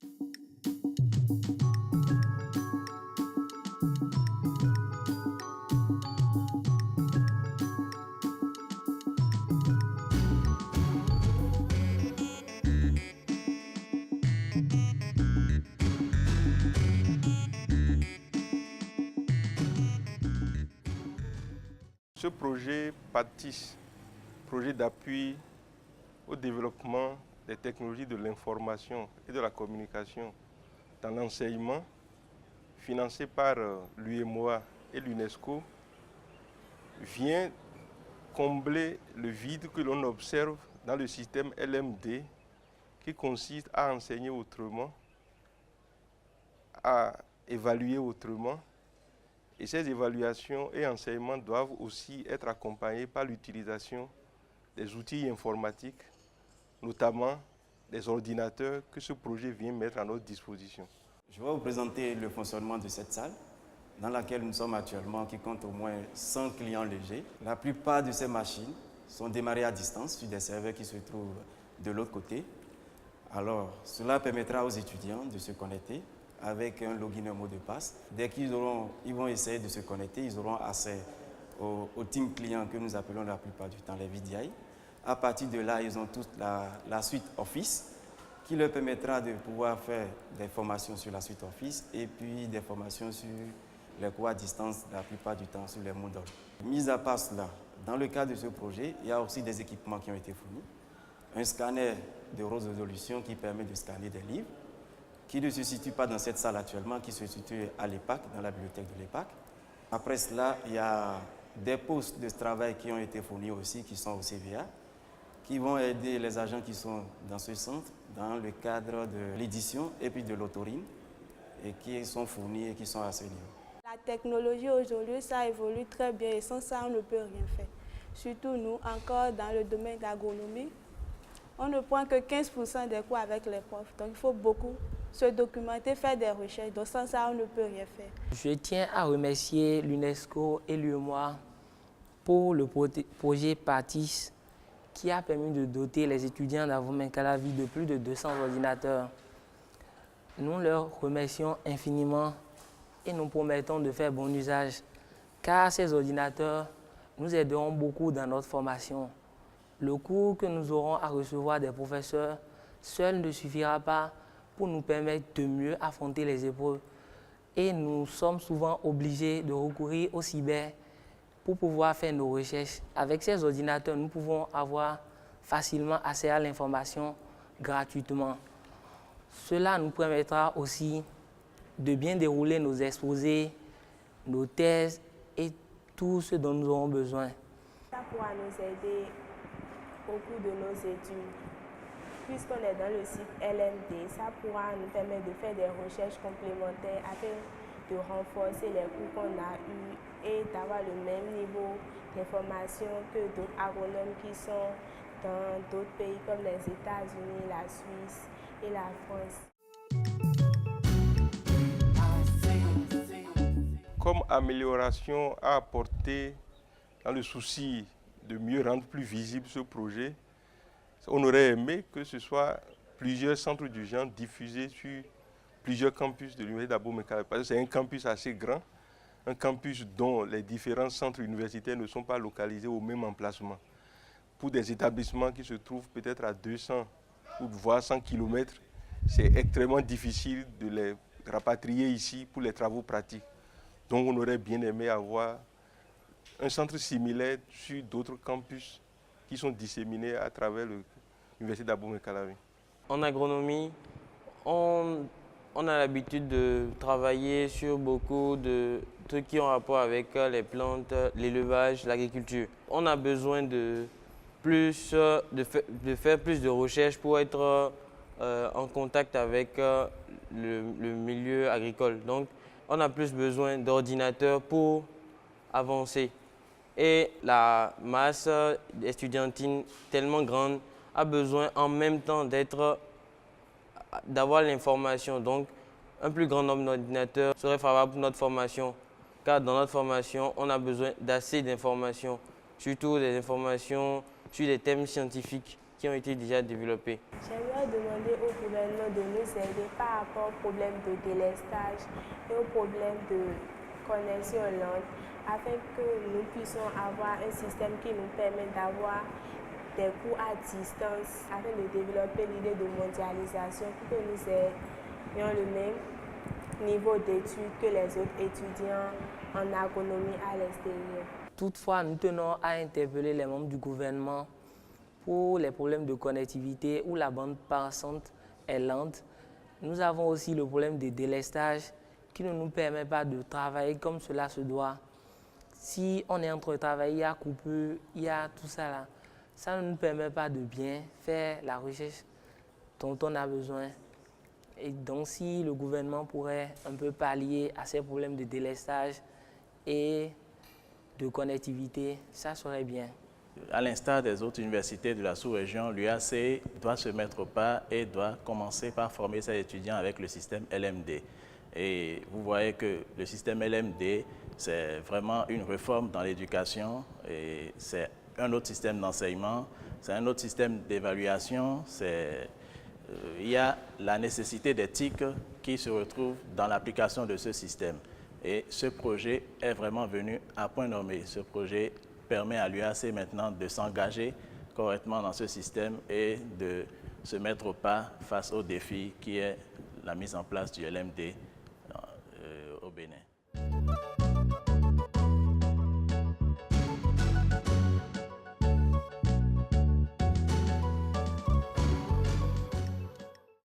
Ce projet PATIS, projet d'appui au développement des technologies de l'information et de la communication dans l'enseignement, financé par l'UEMOA et l'UNESCO, vient combler le vide que l'on observe dans le système LMD qui consiste à enseigner autrement, à évaluer autrement. Et ces évaluations et enseignements doivent aussi être accompagnés par l'utilisation des outils informatiques, notamment des ordinateurs que ce projet vient mettre à notre disposition. Je vais vous présenter le fonctionnement de cette salle dans laquelle nous sommes actuellement, qui compte au moins 100 clients légers. La plupart de ces machines sont démarrées à distance sur des serveurs qui se trouvent de l'autre côté. Alors, cela permettra aux étudiants de se connecter avec un login et un mot de passe. Dès qu'ils vont essayer de se connecter, ils auront accès au team client que nous appelons la plupart du temps les VDI. À partir de là, ils ont toute la suite Office qui leur permettra de pouvoir faire des formations sur la suite Office et puis des formations sur les cours à distance la plupart du temps sur les modules. Mis à part cela, dans le cadre de ce projet, il y a aussi des équipements qui ont été fournis. Un scanner de haute résolution qui permet de scanner des livres, qui ne se situe pas dans cette salle actuellement, qui se situe à l'EPAC, dans la bibliothèque de l'EPAC. Après cela, il y a des postes de travail qui ont été fournis aussi, qui sont au CVA, qui vont aider les agents qui sont dans ce centre, dans le cadre de l'édition et puis de l'autorine, et qui sont fournis et qui sont à ce niveau. La technologie aujourd'hui, ça évolue très bien et sans ça, on ne peut rien faire. Surtout nous, encore dans le domaine de l'agronomie, on ne prend que 15% des cours avec les profs, donc il faut beaucoup se documenter, faire des recherches, donc sans ça, on ne peut rien faire. Je tiens à remercier l'UNESCO et l'UEMOA pour le projet PATIS qui a permis de doter les étudiants d'Abomey-Calavi de plus de 200 ordinateurs. Nous leur remercions infiniment et nous promettons de faire bon usage, car ces ordinateurs nous aideront beaucoup dans notre formation. Le cours que nous aurons à recevoir des professeurs seul ne suffira pas pour nous permettre de mieux affronter les épreuves. Et nous sommes souvent obligés de recourir au cyber pour pouvoir faire nos recherches. Avec ces ordinateurs, nous pouvons avoir facilement accès à l'information gratuitement. Cela nous permettra aussi de bien dérouler nos exposés, nos thèses et tout ce dont nous aurons besoin. Ça pourra nous aider au cours de nos études. Puisqu'on est dans le site LMD, ça pourra nous permettre de faire des recherches complémentaires afin de renforcer les cours qu'on a eus et d'avoir le même niveau d'information que d'autres agronomes qui sont dans d'autres pays comme les États-Unis, la Suisse et la France. Comme amélioration à apporter dans le souci de mieux rendre plus visible ce projet, on aurait aimé que ce soit plusieurs centres du genre diffusés sur plusieurs campus de l'Université d'Abomey-Calavi. Parce que c'est un campus assez grand, un campus dont les différents centres universitaires ne sont pas localisés au même emplacement. Pour des établissements qui se trouvent peut-être à 200 ou voire 100 km, c'est extrêmement difficile de les rapatrier ici pour les travaux pratiques. Donc on aurait bien aimé avoir un centre similaire sur d'autres campus qui sont disséminés à travers l'Université d'Abomey-Calavi. En agronomie, on a l'habitude de travailler sur beaucoup de trucs qui ont rapport avec les plantes, l'élevage, l'agriculture. On a besoin de faire plus de recherches pour être en contact avec le milieu agricole. Donc, on a plus besoin d'ordinateurs pour avancer. Et la masse estudiantine tellement grande a besoin en même temps d'avoir l'information. Donc, un plus grand nombre d'ordinateurs serait favorable pour notre formation, car dans notre formation, on a besoin d'assez d'informations, surtout des informations sur des thèmes scientifiques. qui ont été déjà développés. J'aimerais demander au gouvernement de nous aider par rapport aux problèmes de délestage et aux problèmes de connexion lente afin que nous puissions avoir un système qui nous permette d'avoir des cours à distance afin de développer l'idée de mondialisation pour que nous ayons le même niveau d'études que les autres étudiants en agronomie à l'extérieur. Toutefois, nous tenons à interpeller les membres du gouvernement pour les problèmes de connectivité où la bande passante est lente. Nous avons aussi le problème de délestage qui ne nous permet pas de travailler comme cela se doit. Si on est en train de travailler, il y a coupure, il y a tout ça là. Ça ne nous permet pas de bien faire la recherche dont on a besoin. Et donc, si le gouvernement pourrait un peu pallier à ces problèmes de délestage et de connectivité, ça serait bien. À l'instar des autres universités de la sous-région, l'UAC doit se mettre au pas et doit commencer par former ses étudiants avec le système LMD. Et vous voyez que le système LMD, c'est vraiment une réforme dans l'éducation et c'est un autre système d'enseignement, c'est un autre système d'évaluation, il y a la nécessité d'éthique qui se retrouve dans l'application de ce système. Et ce projet est vraiment venu à point nommé. Ce projet permet à l'UAC maintenant de s'engager correctement dans ce système et de se mettre au pas face au défi qui est la mise en place du LMD